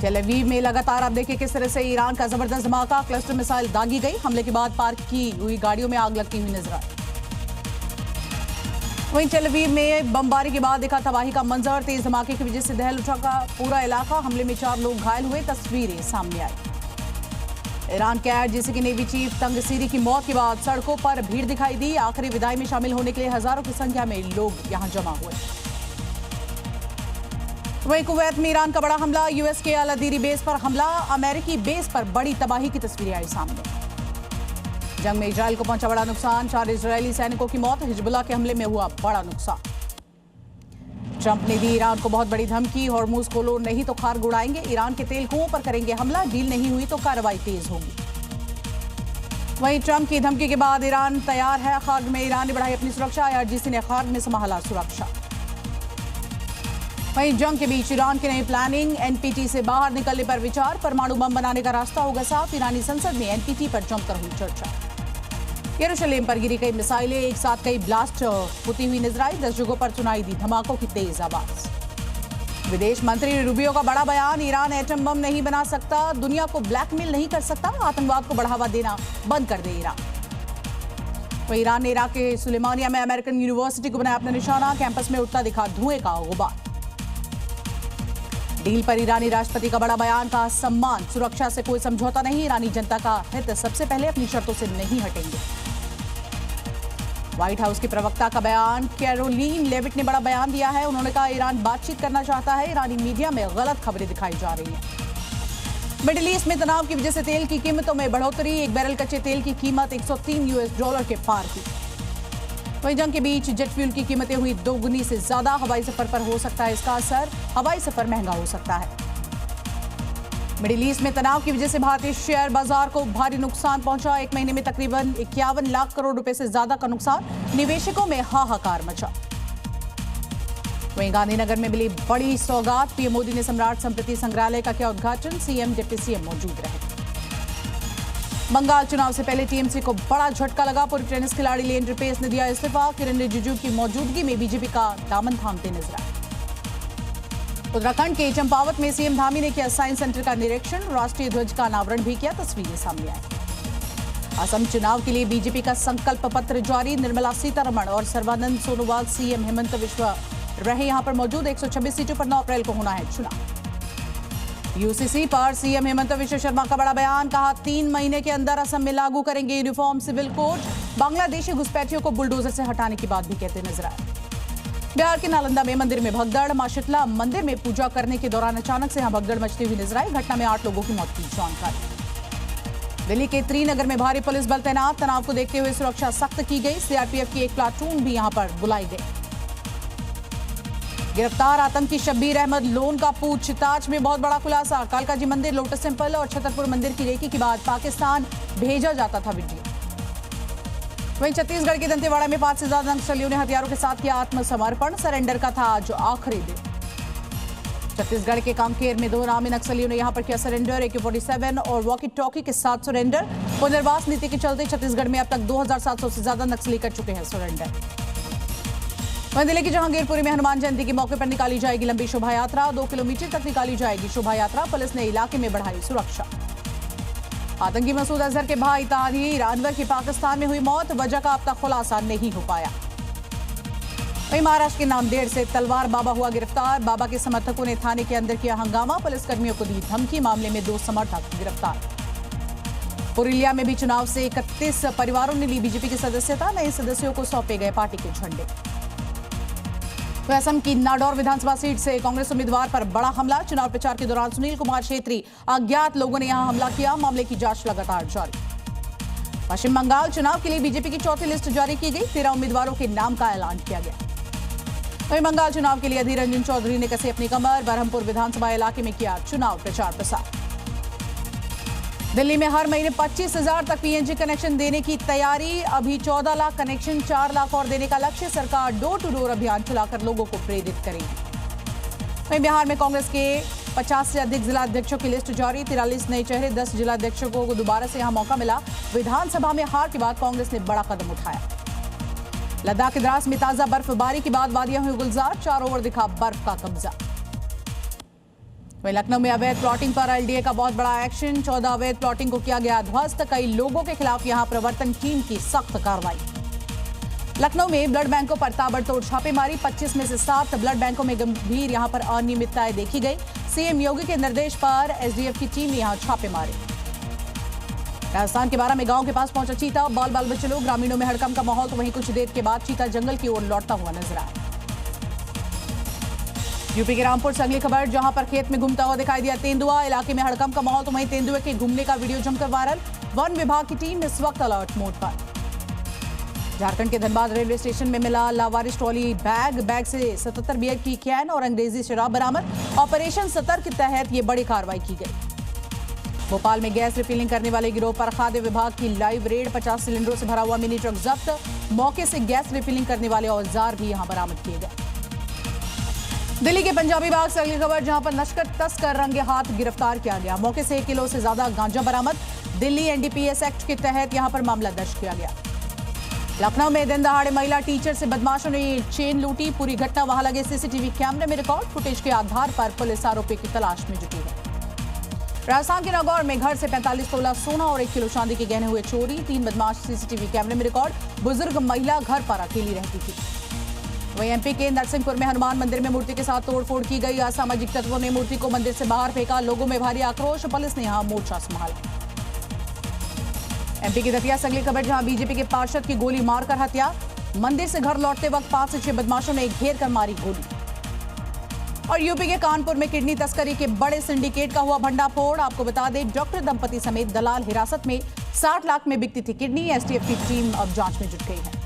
Tel Aviv में लगातार आप देखिए किस तरह से ईरान का जबरदस्त धमाका, क्लस्टर मिसाइल दागी गई। हमले के बाद पार्क की हुई गाड़ियों में आग लगती हुई नजर आई। वहीं टेल अवीव में बमबारी के बाद देखा तबाही का मंजर, तेज धमाके की वजह से दहल उठा का पूरा इलाका। हमले में 4 लोग घायल हुए, तस्वीरें सामने आई। ईरान कैड जैसे कि नेवी चीफ तंगसीरी की मौत के बाद सड़कों पर भीड़ दिखाई दी। आखिरी विदाई में शामिल होने के लिए हजारों की संख्या में लोग यहां जमा हुए। वहीं कुवैत में ईरान का बड़ा हमला, यूएस के अल अदीरी बेस पर हमला, अमेरिकी बेस पर बड़ी तबाही की तस्वीरें आई सामने। जंग में इजराइल को पहुंचा बड़ा नुकसान, 4 इजरायली सैनिकों की मौत, हिजबुल्लाह के हमले में हुआ बड़ा नुकसान। ट्रंप ने दी ईरान को बहुत बड़ी धमकी, हॉर्मुज खोलो नहीं तो खार उड़ाएंगे, ईरान के तेल कुओं पर करेंगे हमला, डील नहीं हुई तो कार्रवाई तेज होगी। वहीं ट्रंप की धमकी के बाद ईरान तैयार है, खार्ग में ईरान ने बढ़ाई अपनी सुरक्षा, IRGC ने खार्ग में संभाला सुरक्षा। वहीं जंग के बीच ईरान की नई प्लानिंग, NPT से बाहर निकलने पर विचार, परमाणु बम बनाने का रास्ता होगा साफ। ईरानी संसद में NPT पर जमकर हुई चर्चा। यरूशलेम पर गिरी कई मिसाइलें, एक साथ कई ब्लास्ट होती हुई नजर आई, 10 जगहों पर सुनाई दी धमाकों की तेज आवाज। विदेश मंत्री रूबियो का बड़ा बयान, ईरान एटम बम नहीं बना सकता, दुनिया को ब्लैकमेल नहीं कर सकता, आतंकवाद को बढ़ावा देना बंद कर दे ईरान। वहीं ईरान ने इराक के सुलेमानिया में अमेरिकन यूनिवर्सिटी को बनाया अपना निशाना, कैंपस में उठता दिखा धुएं का गुबार। डील पर ईरानी राष्ट्रपति का बड़ा बयान, कहा सम्मान, सुरक्षा से कोई समझौता नहीं, ईरानी जनता का हित सबसे पहले, अपनी शर्तों से नहीं हटेंगे। व्हाइट हाउस के प्रवक्ता का बयान, कैरोलीन लेविट ने बड़ा बयान दिया है। उन्होंने कहा ईरान बातचीत करना चाहता है, ईरानी मीडिया में गलत खबरें दिखाई जा रही हैं। मिडिल ईस्ट में तनाव की वजह से तेल की कीमतों में बढ़ोतरी, 1 बैरल कच्चे तेल की कीमत $103 के पार की। वहीं जंग के बीच जेट फ्यूल की कीमतें हुई 2 गुनी से ज्यादा, हवाई सफर पर हो सकता है इसका असर, हवाई सफर महंगा हो सकता है। मिडिल ईस्ट में तनाव की वजह से भारतीय शेयर बाजार को भारी नुकसान पहुंचा, 1 महीने में तकरीबन 51 लाख करोड़ रुपए से ज्यादा का नुकसान, निवेशकों में हाहाकार मचा। वहीं गांधीनगर में मिली बड़ी सौगात, पीएम मोदी ने सम्राट संप्रति संग्रहालय का किया उद्घाटन, सीएम डिप्टी सीएम मौजूद रहे। बंगाल चुनाव से पहले टीएमसी को बड़ा झटका लगा, पूर्व टेनिस खिलाड़ी लिएंडर पेस ने दिया इस्तीफा, किरण रिजिजू की मौजूदगी में बीजेपी का दामन थामते नजर आए। उत्तराखंड के चंपावत में सीएम धामी ने किया साइंस सेंटर का निरीक्षण, राष्ट्रीय ध्वज का अनावरण भी किया, तस्वीरें सामने आई। असम चुनाव के लिए बीजेपी का संकल्प पत्र जारी, निर्मला सीतारमण और सर्बानंद सोनोवाल, सीएम हेमंत बिश्व रहे यहां पर मौजूद। 126 सीटों पर 9 अप्रैल को होना है चुनाव। यूसीसी पर सीएम हेमंत बिश्व शर्मा का बड़ा बयान, कहा 3 महीने के अंदर असम में लागू करेंगे यूनिफॉर्म सिविल कोड, बांग्लादेशी घुसपैठियों को बुलडोजर से हटाने की बात भी कहते नजर आए। बिहार के नालंदा में मंदिर में भगदड़, मां शीतला मंदिर में पूजा करने के दौरान अचानक से यहां भगदड़ मचती हुई नजर आई, घटना में 8 लोगों की मौत की जानकारी। दिल्ली के त्रिनगर में भारी पुलिस बल तैनात, तनाव को देखते हुए सुरक्षा सख्त की गई, सीआरपीएफ की एक प्लाटून भी यहां पर बुलाई गई। गिरफ्तार आतंकी शब्बीर अहमद लोन का पूछताछ में बहुत बड़ा खुलासा, कालकाजी मंदिर, लोटस टेंपल और छतरपुर मंदिर की रेकी के बाद पाकिस्तान भेजा जाता था वीडियो। वहीं छत्तीसगढ़ के दंतेवाड़ा में 5 से ज्यादा नक्सलियों ने हथियारों के साथ किया आत्मसमर्पण, सरेंडर का था आज आखिरी दिन। छत्तीसगढ़ के कांकेर में 2 नामी नक्सलियों ने यहां पर किया सरेंडर, AK-47 और वॉकी टॉकी के साथ सरेंडर। पुनर्वास नीति के चलते छत्तीसगढ़ में अब तक 2700 से ज्यादा नक्सली कर चुके हैं सरेंडर। वहीं दिल्ली की जहांगीरपुरी में हनुमान जयंती के मौके पर निकाली जाएगी लंबी शोभा यात्रा, 2 किलोमीटर तक निकाली जाएगी शोभा यात्रा, पुलिस ने इलाके में बढ़ाई सुरक्षा। आतंकी मसूद अजहर के भाई ताहिर अनवर की पाकिस्तान में हुई मौत, वजह का अब तक खुलासा नहीं हो पाया। वहीं महाराष्ट्र के नांदेड़ से तलवार बाबा हुआ गिरफ्तार, बाबा के समर्थकों ने थाने के अंदर किया हंगामा, पुलिसकर्मियों को दी धमकी, मामले में 2 समर्थक गिरफ्तार। पुरुलिया में भी चुनाव से 31 परिवारों ने ली बीजेपी की सदस्यता, नए सदस्यों को सौंपे गए पार्टी के झंडे। तो असम की नाडौर विधानसभा सीट से कांग्रेस उम्मीदवार पर बड़ा हमला, चुनाव प्रचार के दौरान सुनील कुमार छेत्री अज्ञात लोगों ने यहां हमला किया, मामले की जांच लगातार जारी। पश्चिम बंगाल चुनाव के लिए बीजेपी की चौथी लिस्ट जारी की गई, 13 उम्मीदवारों के नाम का ऐलान किया गया। वहीं बंगाल चुनाव के लिए अधीर रंजन चौधरी ने कसी अपनी कमर, बरहमपुर विधानसभा इलाके में किया चुनाव प्रचार प्रसार। दिल्ली में हर महीने 25,000 तक पीएनजी कनेक्शन देने की तैयारी, अभी 14 लाख कनेक्शन, 4 लाख और देने का लक्ष्य, सरकार डोर टू डोर अभियान चलाकर लोगों को प्रेरित करेगी। वहीं बिहार में कांग्रेस के 50 से अधिक जिला अध्यक्षों की लिस्ट जारी, 43 नए चेहरे, 10 जिला अध्यक्षों को दोबारा से यहां मौका मिला। विधानसभा में हार के बाद कांग्रेस ने बड़ा कदम उठाया। लद्दाख के द्रास में ताजा बर्फबारी के बाद वादियां हुई गुलजार, चारों ओर दिखा बर्फ का कब्जा। वहीं लखनऊ में अवैध प्लॉटिंग पर एलडीए का बहुत बड़ा एक्शन। 14 अवैध प्लॉटिंग को किया गया ध्वस्त। कई लोगों के खिलाफ यहां प्रवर्तन टीम की सख्त कार्रवाई। लखनऊ में ब्लड बैंकों पर ताबड़तोड़ छापेमारी। 25 में से 7 ब्लड बैंकों में गंभीर यहां पर अनियमितताएं देखी गई। सीएम योगी के निर्देश पर एसडीएफ की टीम ने यहां छापे मारे। राजस्थान के 12 में गांव के पास पहुंचा चीता। बाल बच्चे लोग, ग्रामीणों में हड़कंप का माहौल। तो वहीं कुछ देर के बाद चीता जंगल की ओर लौटता हुआ नजर आया। यूपी के रामपुर से अगली खबर, जहां पर खेत में घूमता हुआ दिखाई दिया तेंदुआ। इलाके में हड़कंप का माहौल। तो वहीं तेंदुए के घूमने का वीडियो जमकर वायरल। वन विभाग की टीम इस वक्त अलर्ट मोड पर। झारखंड के धनबाद रेलवे स्टेशन में मिला लावारिस ट्रॉली बैग से 77 बियर की कैन और अंग्रेजी शराब बरामद। ऑपरेशन सतर्क के तहत ये बड़ी कार्रवाई की गई। भोपाल में गैस रिफिलिंग करने वाले गिरोह पर खाद्य विभाग की लाइव रेड। 50 सिलेंडरों से भरा हुआ मिनी ट्रक जब्त। मौके से गैस रिफिलिंग करने वाले औजार भी यहां बरामद किए गए। दिल्ली के पंजाबी बाग से अगली खबर, जहां पर नशकर तस्कर रंगे हाथ गिरफ्तार किया गया। मौके से 1 किलो से ज्यादा गांजा बरामद। दिल्ली एनडीपीएस एक्ट के तहत यहां पर मामला दर्ज किया गया। लखनऊ में दिन दहाड़े महिला टीचर से बदमाशों ने चेन लूटी। पूरी घटना वहां लगे सीसीटीवी कैमरे में रिकॉर्ड। फुटेज के आधार पर पुलिस आरोपी की तलाश में जुटी है। राजस्थान के नागौर में घर से 45 तोला सोना और 1 किलो चांदी के गहने हुए चोरी। 3 बदमाश सीसीटीवी कैमरे में रिकॉर्ड। बुजुर्ग महिला घर पर अकेली रहती थी। वहीं एमपी के नरसिंहपुर में हनुमान मंदिर में मूर्ति के साथ तोड़फोड़ की गई। असामाजिक तत्वों ने मूर्ति को मंदिर से बाहर फेंका। लोगों में भारी आक्रोश। पुलिस ने यहां मोर्चा संभाला। एमपी की दतिया से अगली खबर, जहां बीजेपी के पार्षद की गोली मारकर हत्या। मंदिर से घर लौटते वक्त 5 से 6 बदमाशों ने घेर कर मारी गोली। और यूपी के कानपुर में किडनी तस्करी के बड़े सिंडिकेट का हुआ भंडाफोड़। आपको बता दें, डॉक्टर दंपति समेत दलाल हिरासत में 60 लाख में बिकती थी किडनी। एसटीएफ की टीम अब जांच में जुट गई है।